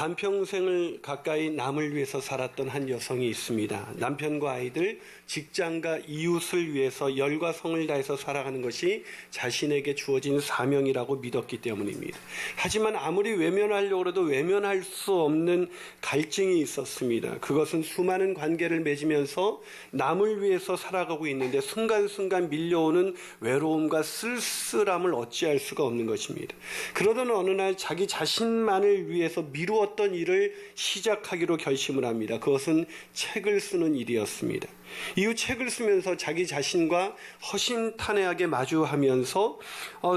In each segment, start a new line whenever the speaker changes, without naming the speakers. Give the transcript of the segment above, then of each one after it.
반평생을 가까이 남을 위해서 살았던 한 여성이 있습니다. 남편과 아이들, 직장과 이웃을 위해서 열과 성을 다해서 살아가는 것이 자신에게 주어진 사명이라고 믿었기 때문입니다. 하지만 아무리 외면하려고 해도 외면할 수 없는 갈증이 있었습니다. 그것은 수많은 관계를 맺으면서 남을 위해서 살아가고 있는데 순간순간 밀려오는 외로움과 쓸쓸함을 어찌할 수가 없는 것입니다. 그러던 어느 날 자기 자신만을 위해서 미루었던 일을 시작하기로 결심을 합니다. 그것은 책을 쓰는 일이었습니다. 이후 책을 쓰면서 자기 자신과 허심탄회하게 마주하면서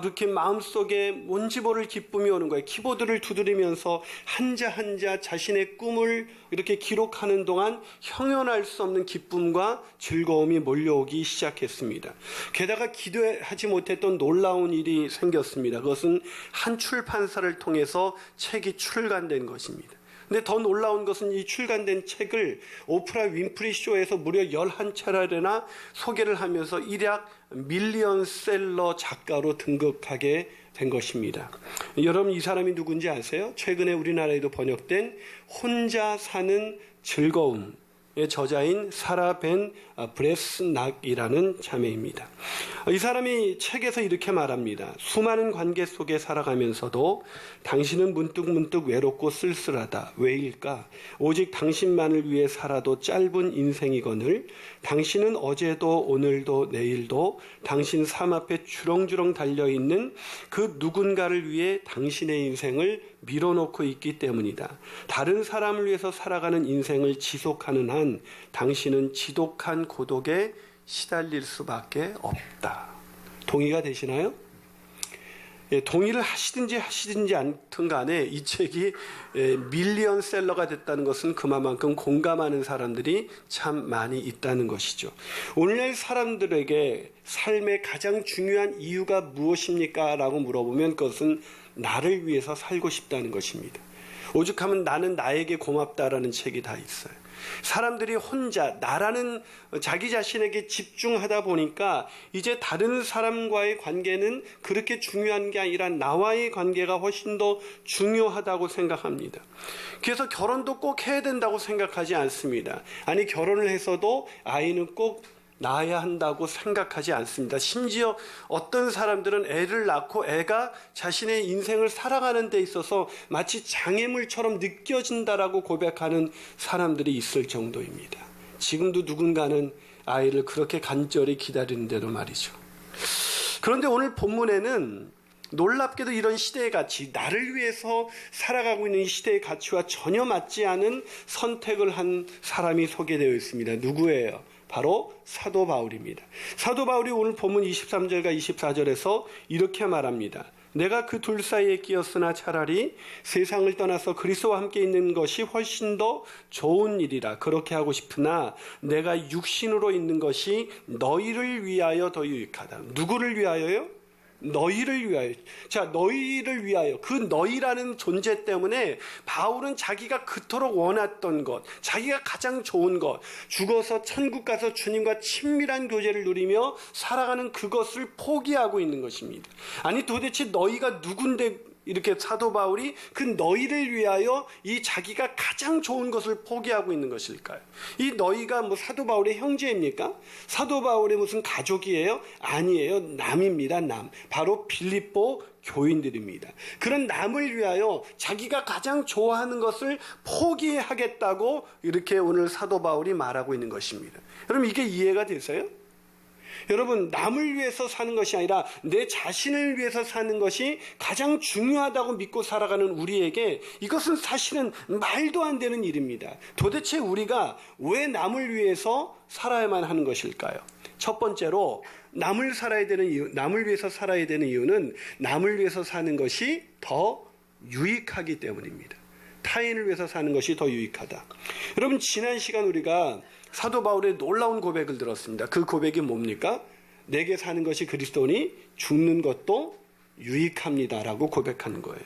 이렇게 마음속에 뭔지 모를 기쁨이 오는 거예요. 키보드를 두드리면서 한자 한자 자신의 꿈을 이렇게 기록하는 동안 형용할 수 없는 기쁨과 즐거움이 몰려오기 시작했습니다. 게다가 기대하지 못했던 놀라운 일이 생겼습니다. 그것은 한 출판사를 통해서 책이 출간된 것입니다. 근데 더 놀라운 것은 이 출간된 책을 오프라 윈프리 쇼에서 무려 11차례나 소개를 하면서 일약 밀리언셀러 작가로 등극하게 된 것입니다. 여러분, 이 사람이 누군지 아세요? 최근에 우리나라에도 번역된 혼자 사는 즐거움의 저자인 사라 벤 브레스낙이라는 자매입니다. 이 사람이 책에서 이렇게 말합니다. 수많은 관계 속에 살아가면서도 당신은 문득문득 외롭고 쓸쓸하다. 왜일까? 오직 당신만을 위해 살아도 짧은 인생이거늘 당신은 어제도 오늘도 내일도 당신 삶 앞에 주렁주렁 달려있는 그 누군가를 위해 당신의 인생을 밀어놓고 있기 때문이다. 다른 사람을 위해서 살아가는 인생을 지속하는 한 당신은 지독한 고독에 시달릴 수밖에 없다. 동의가 되시나요? 예, 동의를 하시든지 않든 간에 이 책이 밀리언셀러가 됐다는 것은 그만큼 공감하는 사람들이 참 많이 있다는 것이죠. 오늘날 사람들에게 삶의 가장 중요한 이유가 무엇입니까? 라고 물어보면 그것은 나를 위해서 살고 싶다는 것입니다. 오죽하면 나는 나에게 고맙다라는 책이 다 있어요. 사람들이 혼자 나라는 자기 자신에게 집중하다 보니까 이제 다른 사람과의 관계는 그렇게 중요한 게 아니라 나와의 관계가 훨씬 더 중요하다고 생각합니다. 그래서 결혼도 꼭 해야 된다고 생각하지 않습니다. 아니, 결혼을 해서도 아이는 꼭 낳아야 한다고 생각하지 않습니다. 심지어 어떤 사람들은 애를 낳고 애가 자신의 인생을 살아가는 데 있어서 마치 장애물처럼 느껴진다라고 고백하는 사람들이 있을 정도입니다. 지금도 누군가는 아이를 그렇게 간절히 기다리는데도 말이죠. 그런데 오늘 본문에는 놀랍게도 이런 시대의 가치, 나를 위해서 살아가고 있는 이 시대의 가치와 전혀 맞지 않은 선택을 한 사람이 소개되어 있습니다. 누구예요? 바로 사도 바울입니다. 사도 바울이 오늘 본문 23절과 24절에서 이렇게 말합니다. 내가 그 둘 사이에 끼었으나 차라리 세상을 떠나서 그리스도와 함께 있는 것이 훨씬 더 좋은 일이라. 그렇게 하고 싶으나 내가 육신으로 있는 것이 너희를 위하여 더 유익하다. 누구를 위하여요? 너희를 위하여. 자, 너희를 위하여. 그 너희라는 존재 때문에 바울은 자기가 그토록 원했던 것, 자기가 가장 좋은 것, 죽어서 천국 가서 주님과 친밀한 교제를 누리며 살아가는 그것을 포기하고 있는 것입니다. 아니, 도대체 너희가 누군데 이렇게 사도 바울이 그 너희를 위하여 이 자기가 가장 좋은 것을 포기하고 있는 것일까요? 이 너희가 뭐 사도 바울의 형제입니까? 사도 바울의 무슨 가족이에요? 아니에요. 남입니다. 남. 바로 빌립보 교인들입니다. 그런 남을 위하여 자기가 가장 좋아하는 것을 포기하겠다고 이렇게 오늘 사도 바울이 말하고 있는 것입니다. 여러분, 이게 이해가 되세요? 여러분, 남을 위해서 사는 것이 아니라 내 자신을 위해서 사는 것이 가장 중요하다고 믿고 살아가는 우리에게 이것은 사실은 말도 안 되는 일입니다. 도대체 우리가 왜 남을 위해서 살아야만 하는 것일까요? 첫 번째로 남을 위해서 살아야 되는 이유는 남을 위해서 사는 것이 더 유익하기 때문입니다. 타인을 위해서 사는 것이 더 유익하다. 여러분, 지난 시간 우리가 사도 바울의 놀라운 고백을 들었습니다. 그 고백이 뭡니까? 내게 사는 것이 그리스도니 죽는 것도 유익합니다라고 고백하는 거예요.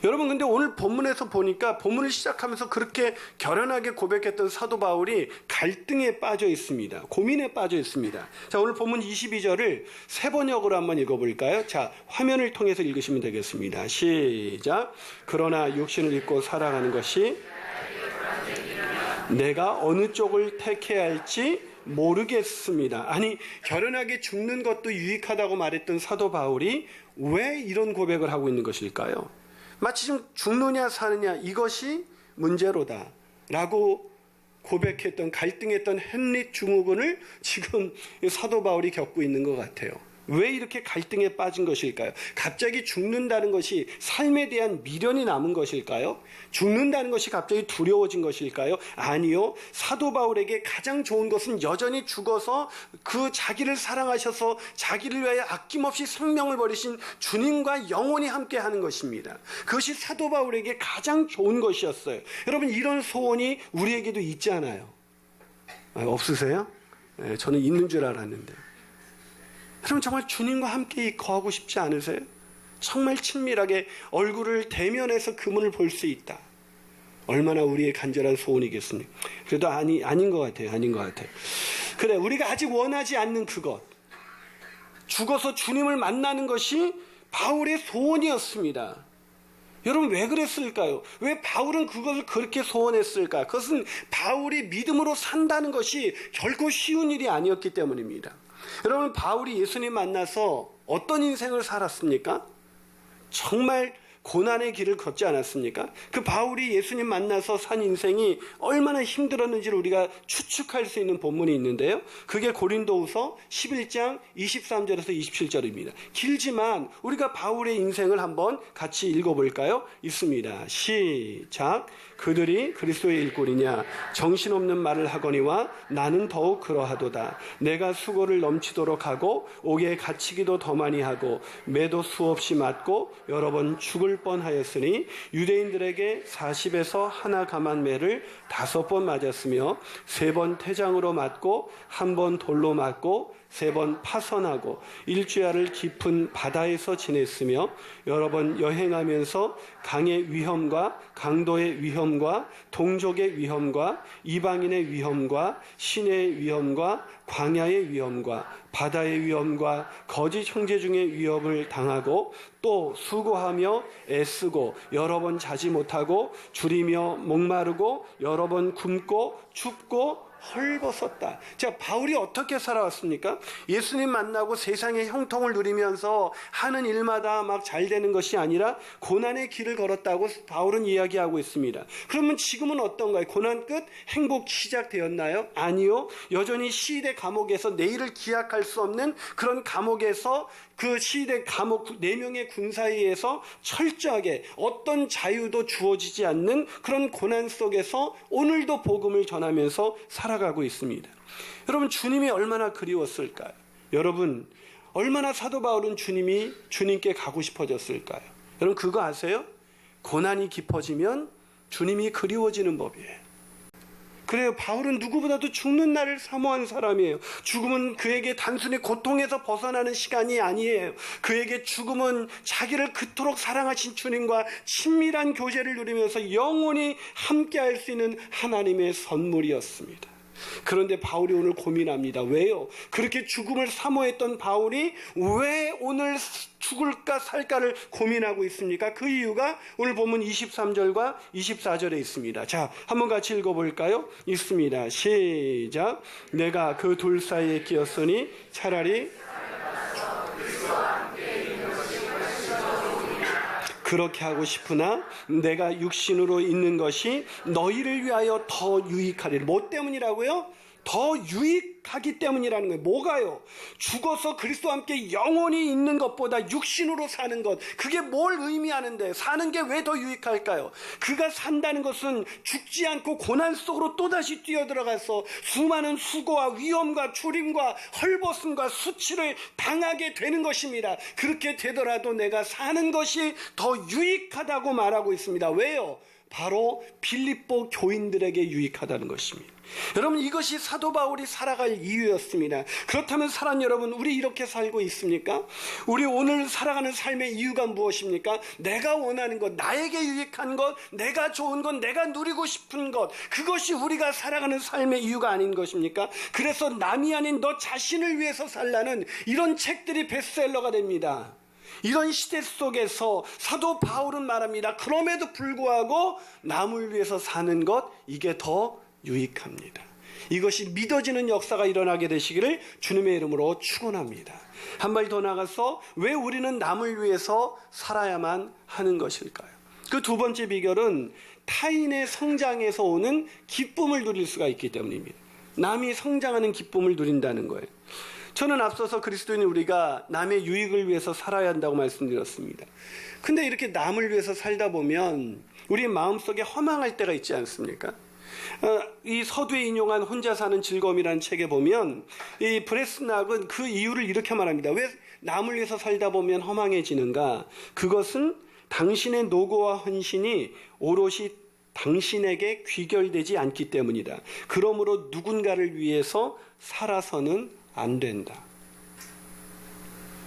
여러분, 근데 오늘 본문에서 보니까 본문을 시작하면서 그렇게 결연하게 고백했던 사도 바울이 갈등에 빠져 있습니다. 고민에 빠져 있습니다. 자, 오늘 본문 22절을 세 번역으로 한번 읽어볼까요? 자, 화면을 통해서 읽으시면 되겠습니다. 시작. 그러나 육신을 입고 살아가는 것이 내가 어느 쪽을 택해야 할지 모르겠습니다. 아니, 결연하게 죽는 것도 유익하다고 말했던 사도 바울이 왜 이런 고백을 하고 있는 것일까요? 마치 지금 죽느냐 사느냐 이것이 문제로다 라고 고백했던, 갈등했던 헨릿 증후군을 지금 사도 바울이 겪고 있는 것 같아요. 왜 이렇게 갈등에 빠진 것일까요? 갑자기 죽는다는 것이 삶에 대한 미련이 남은 것일까요? 죽는다는 것이 갑자기 두려워진 것일까요? 아니요. 사도 바울에게 가장 좋은 것은 여전히 죽어서 그 자기를 사랑하셔서 자기를 위하여 아낌없이 생명을 버리신 주님과 영원히 함께하는 것입니다. 그것이 사도 바울에게 가장 좋은 것이었어요. 여러분, 이런 소원이 우리에게도 있잖아요. 없으세요? 저는 있는 줄 알았는데. 여러분, 정말 주님과 함께 거하고 싶지 않으세요? 정말 친밀하게 얼굴을 대면해서 그분을 볼 수 있다. 얼마나 우리의 간절한 소원이겠습니까? 그래도 아닌 것 같아요. 아닌 것 같아요. 그래, 우리가 아직 원하지 않는 그것, 죽어서 주님을 만나는 것이 바울의 소원이었습니다. 여러분, 왜 그랬을까요? 왜 바울은 그것을 그렇게 소원했을까? 그것은 바울이 믿음으로 산다는 것이 결코 쉬운 일이 아니었기 때문입니다. 여러분, 바울이 예수님 만나서 어떤 인생을 살았습니까? 정말 고난의 길을 걷지 않았습니까? 그 바울이 예수님 만나서 산 인생이 얼마나 힘들었는지를 우리가 추측할 수 있는 본문이 있는데요. 그게 고린도후서 11장 23절에서 27절입니다. 길지만 우리가 바울의 인생을 한번 같이 읽어볼까요? 있습니다. 시작. 그들이 그리스도의 일꾼이냐? 정신없는 말을 하거니와 나는 더욱 그러하도다. 내가 수고를 넘치도록 하고 옥에 갇히기도 더 많이 하고 매도 수없이 맞고 여러 번 죽을 뻔하였으니 유대인들에게 40에서 하나 감한 매를 5번 맞았으며 3번 태장으로 맞고 1번 돌로 맞고 3번 파선하고 일주야를 깊은 바다에서 지냈으며 여러 번 여행하면서 강의 위험과 강도의 위험과 동족의 위험과 이방인의 위험과 신의 위험과 광야의 위험과 바다의 위험과 거짓 형제 중의 위협을 당하고 또 수고하며 애쓰고 여러 번 자지 못하고 줄이며 목마르고 여러 번 굶고 춥고 헐벗었다. 자, 바울이 어떻게 살아왔습니까? 예수님 만나고 세상의 형통을 누리면서 하는 일마다 막 잘 되는 것이 아니라 고난의 길을 걸었다고 바울은 이야기하고 있습니다. 그러면 지금은 어떤가요? 고난 끝? 행복 시작되었나요? 아니요. 여전히 시대 감옥에서 내일을 기약할 수 없는 그런 감옥에서 그 시대 감옥 4명의 군사에 의해서 철저하게 어떤 자유도 주어지지 않는 그런 고난 속에서 오늘도 복음을 전하면서 살아가고 있습니다. 여러분, 주님이 얼마나 그리웠을까요? 여러분, 얼마나 사도 바울은 주님께 가고 싶어졌을까요? 여러분, 그거 아세요? 고난이 깊어지면 주님이 그리워지는 법이에요. 그래요. 바울은 누구보다도 죽는 날을 사모한 사람이에요. 죽음은 그에게 단순히 고통에서 벗어나는 시간이 아니에요. 그에게 죽음은 자기를 그토록 사랑하신 주님과 친밀한 교제를 누리면서 영원히 함께할 수 있는 하나님의 선물이었습니다. 그런데 바울이 오늘 고민합니다. 왜요? 그렇게 죽음을 사모했던 바울이 왜 오늘 죽을까 살까를 고민하고 있습니까? 그 이유가 오늘 보면 23절과 24절에 있습니다. 자, 한번 같이 읽어볼까요? 있습니다. 시작. 내가 그 둘 사이에 끼었으니 차라리 그렇게 하고 싶으나 내가 육신으로 있는 것이 너희를 위하여 더 유익하리라. 뭐 때문이라고요? 더 유익하기 때문이라는 거예요. 뭐가요? 죽어서 그리스도와 함께 영원히 있는 것보다 육신으로 사는 것, 그게 뭘 의미하는데 사는 게 왜 더 유익할까요? 그가 산다는 것은 죽지 않고 고난 속으로 또다시 뛰어들어가서 수많은 수고와 위험과 주림과 헐벗음과 수치를 당하게 되는 것입니다. 그렇게 되더라도 내가 사는 것이 더 유익하다고 말하고 있습니다. 왜요? 바로 빌립보 교인들에게 유익하다는 것입니다. 여러분, 이것이 사도 바울이 살아갈 이유였습니다. 그렇다면 사랑 여러분, 우리 이렇게 살고 있습니까? 우리 오늘 살아가는 삶의 이유가 무엇입니까? 내가 원하는 것, 나에게 유익한 것, 내가 좋은 것, 내가 누리고 싶은 것, 그것이 우리가 살아가는 삶의 이유가 아닌 것입니까? 그래서 남이 아닌 너 자신을 위해서 살라는 이런 책들이 베스트셀러가 됩니다. 이런 시대 속에서 사도 바울은 말합니다. 그럼에도 불구하고 남을 위해서 사는 것, 이게 더 유익합니다. 이것이 믿어지는 역사가 일어나게 되시기를 주님의 이름으로 축원합니다. 한 발 더 나가서 왜 우리는 남을 위해서 살아야만 하는 것일까요? 그 두 번째 비결은 타인의 성장에서 오는 기쁨을 누릴 수가 있기 때문입니다. 남이 성장하는 기쁨을 누린다는 거예요. 저는 앞서서 그리스도인 우리가 남의 유익을 위해서 살아야 한다고 말씀드렸습니다. 근데 이렇게 남을 위해서 살다 보면 우리 마음속에 허망할 때가 있지 않습니까? 이 서두에 인용한 혼자 사는 즐거움이라는 책에 보면 이 브레스낙은 그 이유를 이렇게 말합니다. 왜 남을 위해서 살다 보면 허망해지는가? 그것은 당신의 노고와 헌신이 오롯이 당신에게 귀결되지 않기 때문이다. 그러므로 누군가를 위해서 살아서는 안 된다.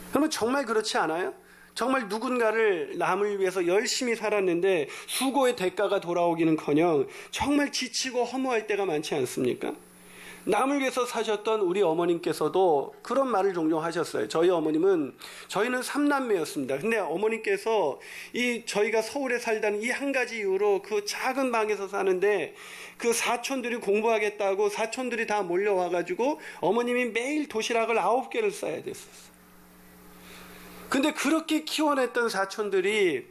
그러면 정말 그렇지 않아요? 정말 누군가를 남을 위해서 열심히 살았는데 수고의 대가가 돌아오기는커녕 정말 지치고 허무할 때가 많지 않습니까? 남을 위해서 사셨던 우리 어머님께서도 그런 말을 종종 하셨어요. 저희 어머님은, 저희는 3남매였습니다. 근데 어머님께서 저희가 서울에 살다는 이 한 가지 이유로 그 작은 방에서 사는데 그 사촌들이 공부하겠다고 사촌들이 다 몰려와가지고 어머님이 매일 도시락을 9개를 싸야 됐었어요. 근데 그렇게 키워냈던 사촌들이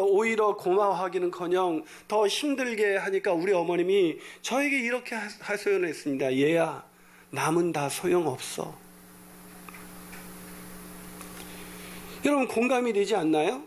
오히려 고마워하기는커녕 더 힘들게 하니까 우리 어머님이 저에게 이렇게 하소연했습니다. 얘야, 남은 다 소용없어. 여러분, 공감이 되지 않나요?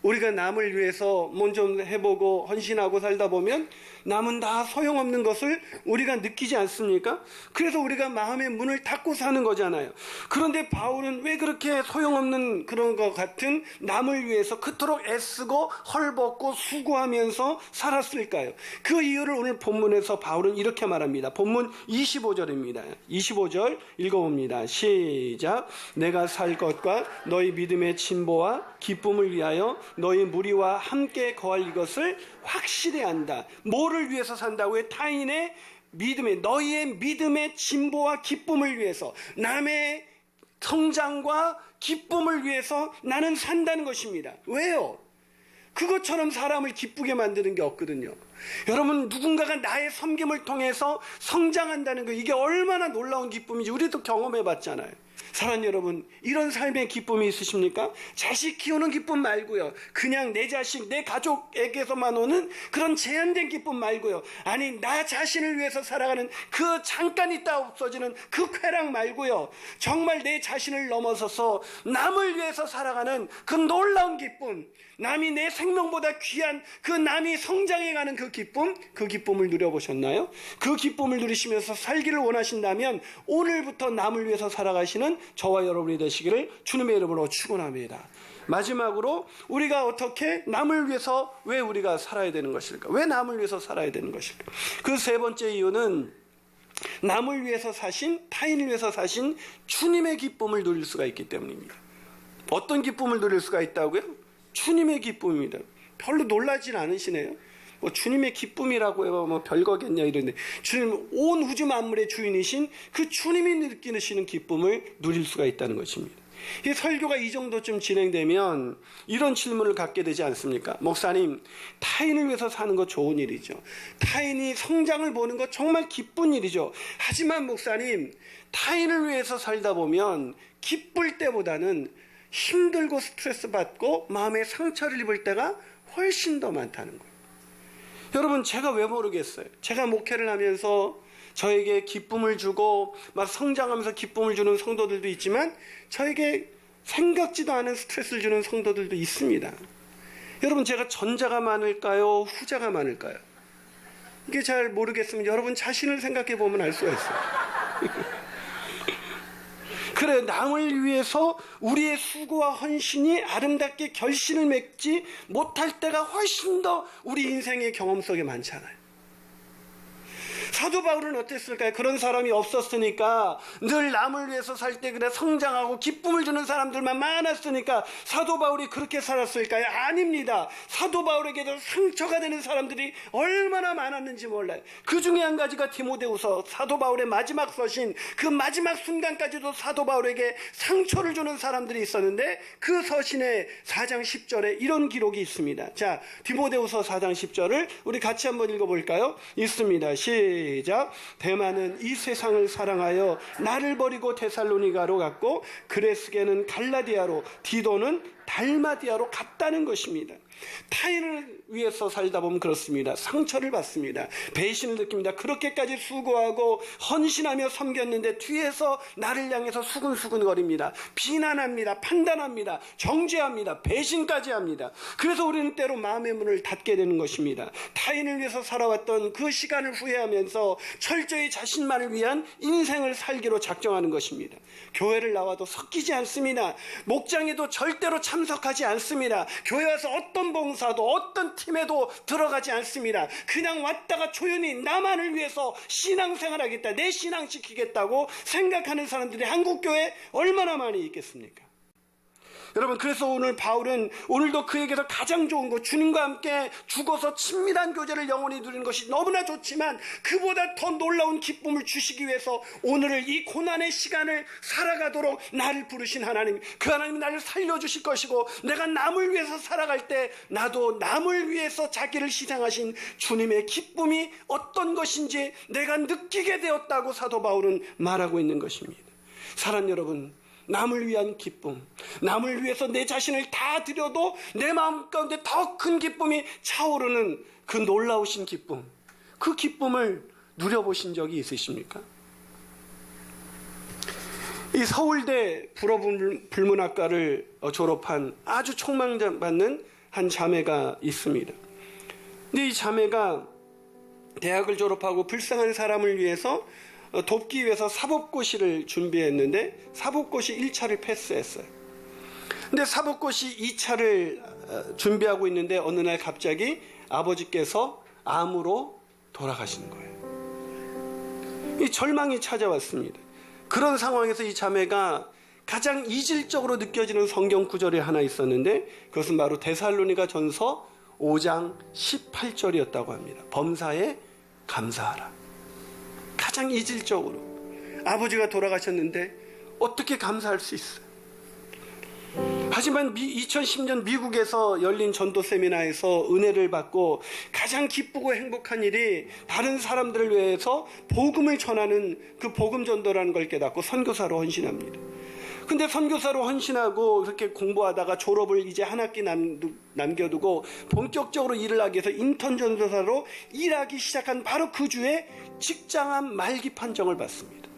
우리가 남을 위해서 뭔 좀 해보고 헌신하고 살다 보면 남은 다 소용없는 것을 우리가 느끼지 않습니까? 그래서 우리가 마음의 문을 닫고 사는 거잖아요. 그런데 바울은 왜 그렇게 소용없는 그런 것 같은 남을 위해서 그토록 애쓰고 헐벗고 수고하면서 살았을까요? 그 이유를 오늘 본문에서 바울은 이렇게 말합니다. 본문 25절입니다. 25절 읽어봅니다. 시작. 내가 살 것과 너희 믿음의 진보와 기쁨을 위하여 너희 무리와 함께 거할 이것을 확실히 안다. 뭐를 위해서 산다고요? 타인의 믿음에, 너희의 믿음의 진보와 기쁨을 위해서, 남의 성장과 기쁨을 위해서 나는 산다는 것입니다. 왜요? 그것처럼 사람을 기쁘게 만드는 게 없거든요. 여러분, 누군가가 나의 섬김을 통해서 성장한다는 거, 이게 얼마나 놀라운 기쁨인지 우리도 경험해 봤잖아요. 사랑하는 여러분, 이런 삶의 기쁨이 있으십니까? 자식 키우는 기쁨 말고요. 그냥 내 자식, 내 가족에게서만 오는 그런 제한된 기쁨 말고요. 아니, 나 자신을 위해서 살아가는 그 잠깐 있다 없어지는 그 쾌락 말고요. 정말 내 자신을 넘어서서 남을 위해서 살아가는 그 놀라운 기쁨, 남이 내 생명보다 귀한 그 남이 성장해가는 그 기쁨을 누려보셨나요? 그 기쁨을 누리시면서 살기를 원하신다면 오늘부터 남을 위해서 살아가시는 저와 여러분이 되시기를 주님의 이름으로 축원합니다. 마지막으로 우리가 어떻게 남을 위해서 왜 우리가 살아야 되는 것일까? 왜 남을 위해서 살아야 되는 것일까? 그 세 번째 이유는 남을 위해서 사신, 타인을 위해서 사신 주님의 기쁨을 누릴 수가 있기 때문입니다. 어떤 기쁨을 누릴 수가 있다고요? 주님의 기쁨입니다. 별로 놀라진 않으시네요. 주님의 기쁨이라고 해봐 별거겠냐 이러는데, 주님, 온 우주 만물의 주인이신 그 주님이 느끼시는 기쁨을 누릴 수가 있다는 것입니다. 이 설교가 이 정도쯤 진행되면 이런 질문을 갖게 되지 않습니까? 목사님, 타인을 위해서 사는 거 좋은 일이죠. 타인이 성장을 보는 거 정말 기쁜 일이죠. 하지만 목사님, 타인을 위해서 살다 보면 기쁠 때보다는 힘들고 스트레스 받고 마음에 상처를 입을 때가 훨씬 더 많다는 거예요. 여러분, 제가 왜 모르겠어요. 제가 목회를 하면서 저에게 기쁨을 주고 막 성장하면서 기쁨을 주는 성도들도 있지만 저에게 생각지도 않은 스트레스를 주는 성도들도 있습니다. 여러분, 제가 전자가 많을까요? 후자가 많을까요? 이게 잘 모르겠으면 여러분 자신을 생각해 보면 알 수가 있어요. 그래, 남을 위해서 우리의 수고와 헌신이 아름답게 결실을 맺지 못할 때가 훨씬 더 우리 인생의 경험 속에 많잖아요. 사도 바울은 어땠을까요? 그런 사람이 없었으니까, 늘 남을 위해서 살 때 그래 성장하고 기쁨을 주는 사람들만 많았으니까 사도 바울이 그렇게 살았을까요? 아닙니다. 사도 바울에게도 상처가 되는 사람들이 얼마나 많았는지 몰라요. 그 중에 한 가지가 디모데후서, 사도 바울의 마지막 서신, 그 마지막 순간까지도 사도 바울에게 상처를 주는 사람들이 있었는데, 그 서신의 4장 10절에 이런 기록이 있습니다. 자, 디모데후서 4장 10절을 우리 같이 한번 읽어볼까요? 있습니다. 시작. 데마는 이 세상을 사랑하여 나를 버리고 데살로니가로 갔고, 그레스게는 갈라디아로, 디도는 달마디아로 갔다는 것입니다. 타인을 위해서 살다 보면 그렇습니다. 상처를 받습니다. 배신을 느낍니다. 그렇게까지 수고하고 헌신하며 섬겼는데 뒤에서 나를 향해서 수근수근거립니다. 비난합니다. 판단합니다. 정죄합니다. 배신까지 합니다. 그래서 우리는 때로 마음의 문을 닫게 되는 것입니다. 타인을 위해서 살아왔던 그 시간을 후회하면서 철저히 자신만을 위한 인생을 살기로 작정하는 것입니다. 교회를 나와도 섞이지 않습니다. 목장에도 절대로 참석하지 않습니다. 교회 와서 어떤 봉사도 어떤 팀에도 들어가지 않습니다. 그냥 왔다가 조용히 나만을 위해서 신앙생활 하겠다, 내 신앙 지키겠다고 생각하는 사람들이 한국교회에 얼마나 많이 있겠습니까? 여러분, 그래서 오늘 바울은 오늘도 그에게서 가장 좋은 것, 주님과 함께 죽어서 친밀한 교제를 영원히 누리는 것이 너무나 좋지만 그보다 더 놀라운 기쁨을 주시기 위해서 오늘을, 이 고난의 시간을 살아가도록 나를 부르신 하나님, 그 하나님이 나를 살려주실 것이고, 내가 남을 위해서 살아갈 때 나도 남을 위해서 자기를 희생하신 주님의 기쁨이 어떤 것인지 내가 느끼게 되었다고 사도 바울은 말하고 있는 것입니다. 사랑 여러분, 남을 위한 기쁨, 남을 위해서 내 자신을 다 드려도 내 마음 가운데 더 큰 기쁨이 차오르는 그 놀라우신 기쁨, 그 기쁨을 누려보신 적이 있으십니까? 이 서울대 불어불문학과를 졸업한 아주 촉망받는 한 자매가 있습니다. 근데 이 자매가 대학을 졸업하고 불쌍한 사람을 위해서 돕기 위해서 사법고시를 준비했는데 사법고시 1차를 패스했어요. 근데 사법고시 2차를 준비하고 있는데 어느 날 갑자기 아버지께서 암으로 돌아가시는 거예요. 이 절망이 찾아왔습니다. 그런 상황에서 이 자매가 가장 이질적으로 느껴지는 성경 구절이 하나 있었는데, 그것은 바로 데살로니가 전서 5장 18절이었다고 합니다. 범사에 감사하라. 가장 이질적으로 아버지가 돌아가셨는데 어떻게 감사할 수 있어요? 하지만 2010년 미국에서 열린 전도 세미나에서 은혜를 받고 가장 기쁘고 행복한 일이 다른 사람들을 위해서 복음을 전하는 그 복음 전도라는 걸 깨닫고 선교사로 헌신합니다. 근데 선교사로 헌신하고 그렇게 공부하다가 졸업을 이제 한 학기 남겨두고 본격적으로 일을 하기 위해서 인턴 전도사로 일하기 시작한 바로 그 주에 직장암 말기 판정을 받습니다.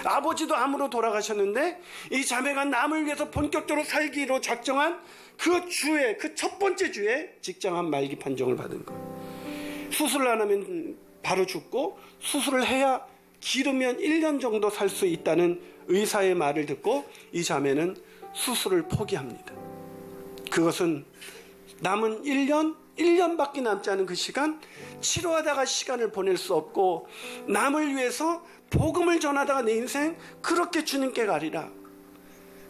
아버지도 암으로 돌아가셨는데 이 자매가 남을 위해서 본격적으로 살기로 작정한 그 주에, 그 첫 번째 주에 직장암 말기 판정을 받은 거예요. 수술을 안 하면 바로 죽고 수술을 해야 길으면 1년 정도 살 수 있다는 의사의 말을 듣고 이 자매는 수술을 포기합니다. 그것은 남은 1년밖에 남지 않은 그 시간, 치료하다가 시간을 보낼 수 없고 남을 위해서 복음을 전하다가 내 인생 그렇게 주님께 가리라.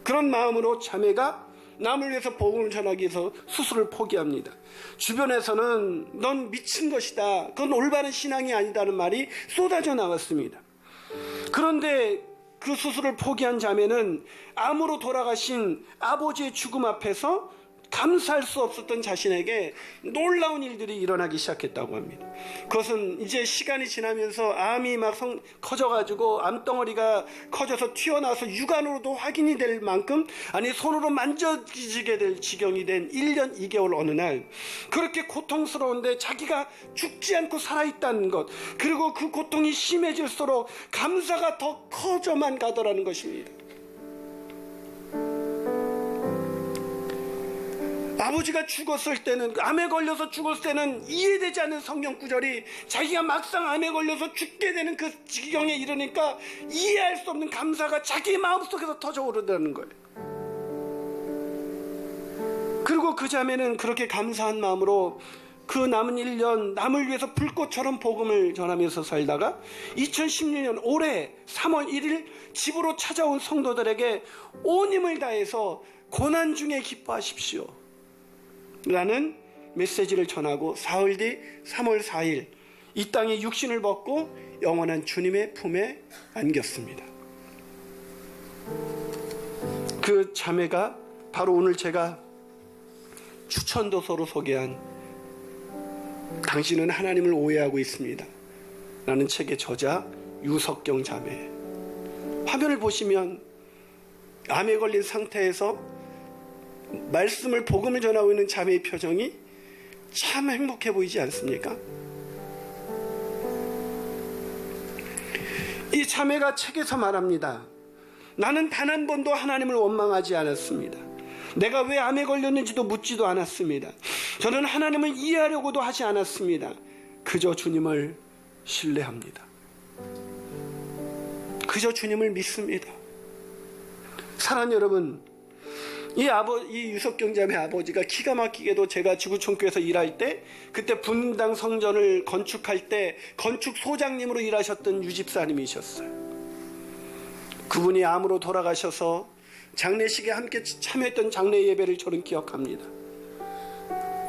그런 마음으로 자매가 남을 위해서 복음을 전하기 위해서 수술을 포기합니다. 주변에서는 넌 미친 것이다, 그건 올바른 신앙이 아니다는 말이 쏟아져 나왔습니다. 그런데 그 수술을 포기한 자매는 암으로 돌아가신 아버지의 죽음 앞에서 감사할 수 없었던 자신에게 놀라운 일들이 일어나기 시작했다고 합니다. 그것은 이제 시간이 지나면서 암이 막 커져가지고 암덩어리가 커져서 튀어나와서 육안으로도 확인이 될 만큼, 아니 손으로 만져지게 될 지경이 된 1년 2개월 어느 날 그렇게 고통스러운데 자기가 죽지 않고 살아있다는 것, 그리고 그 고통이 심해질수록 감사가 더 커져만 가더라는 것입니다. 아버지가 죽었을 때는, 암에 걸려서 죽었을 때는 이해되지 않는 성경 구절이 자기가 막상 암에 걸려서 죽게 되는 그 지경에 이르니까 이해할 수 없는 감사가 자기 마음속에서 터져오르다는 거예요. 그리고 그 자매는 그렇게 감사한 마음으로 그 남은 1년 남을 위해서 불꽃처럼 복음을 전하면서 살다가 2016년 올해 3월 1일 집으로 찾아온 성도들에게 온 힘을 다해서 고난 중에 기뻐하십시오 라는 메시지를 전하고 사흘 뒤 3월 4일 이 땅에 육신을 벗고 영원한 주님의 품에 안겼습니다. 그 자매가 바로 오늘 제가 추천도서로 소개한 당신은 하나님을 오해하고 있습니다 라는 책의 저자 유석경 자매. 화면을 보시면 암에 걸린 상태에서 말씀을 복음을 전하고 있는 자매의 표정이 참 행복해 보이지 않습니까? 이 자매가 책에서 말합니다. 나는 단 한 번도 하나님을 원망하지 않았습니다. 내가 왜 암에 걸렸는지도 묻지도 않았습니다. 저는 하나님을 이해하려고도 하지 않았습니다. 그저 주님을 신뢰합니다. 그저 주님을 믿습니다. 사랑하는 여러분, 이 유석경 자매 아버지가 기가 막히게도 제가 지구촌교회에서 일할 때 그때 분당 성전을 건축할 때 건축 소장님으로 일하셨던 유집사님이셨어요. 그분이 암으로 돌아가셔서 장례식에 함께 참여했던 장례 예배를 저는 기억합니다.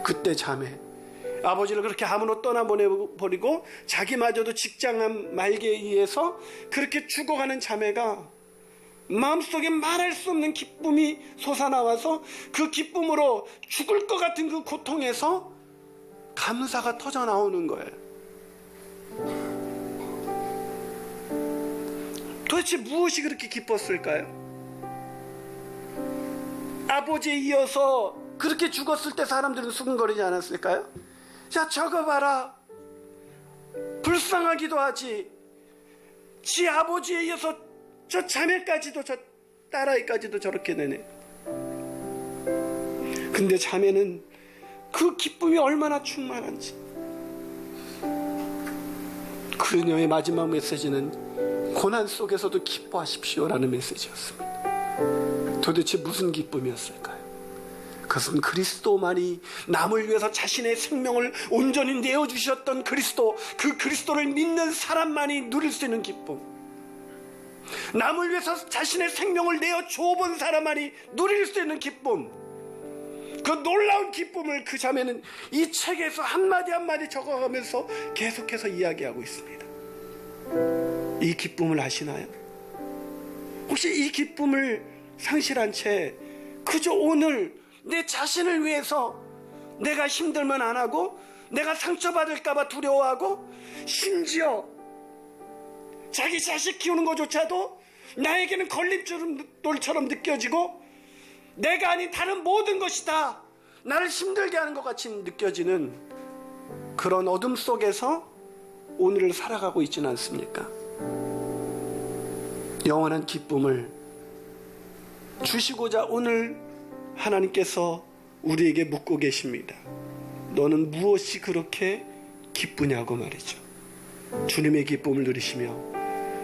그때 자매 아버지를 그렇게 암으로 떠나보내버리고 자기마저도 직장암 말기에 의해서 그렇게 죽어가는 자매가 마음속에 말할 수 없는 기쁨이 솟아나와서 그 기쁨으로 죽을 것 같은 그 고통에서 감사가 터져나오는 거예요. 도대체 무엇이 그렇게 기뻤을까요? 아버지에 이어서 그렇게 죽었을 때 사람들은 수근거리지 않았을까요? 자, 저거 봐라. 불쌍하기도 하지. 지 아버지에 이어서 저 자매까지도 저 딸아이까지도 저렇게 되네. 근데 자매는 그 기쁨이 얼마나 충만한지. 그녀의 마지막 메시지는 고난 속에서도 기뻐하십시오라는 메시지였습니다. 도대체 무슨 기쁨이었을까요? 그것은 그리스도만이 남을 위해서 자신의 생명을 온전히 내어주셨던 그리스도, 그 그리스도를 믿는 사람만이 누릴 수 있는 기쁨, 남을 위해서 자신의 생명을 내어 줘본 사람만이 누릴 수 있는 기쁨, 그 놀라운 기쁨을 그 자매는 이 책에서 한마디 한마디 적어가면서 계속해서 이야기하고 있습니다. 이 기쁨을 아시나요? 혹시 이 기쁨을 상실한 채 그저 오늘 내 자신을 위해서 내가 힘들면 안 하고, 내가 상처받을까봐 두려워하고, 심지어 자기 자식 키우는 것조차도 나에게는 걸림돌처럼 느껴지고 내가 아닌 다른 모든 것이 다 나를 힘들게 하는 것 같이 느껴지는 그런 어둠 속에서 오늘을 살아가고 있지는 않습니까? 영원한 기쁨을 주시고자 오늘 하나님께서 우리에게 묻고 계십니다. 너는 무엇이 그렇게 기쁘냐고 말이죠. 주님의 기쁨을 누리시며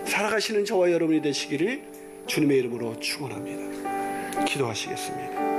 살아가시는 저와 여러분이 되시기를 주님의 이름으로 축원합니다. 기도하시겠습니다.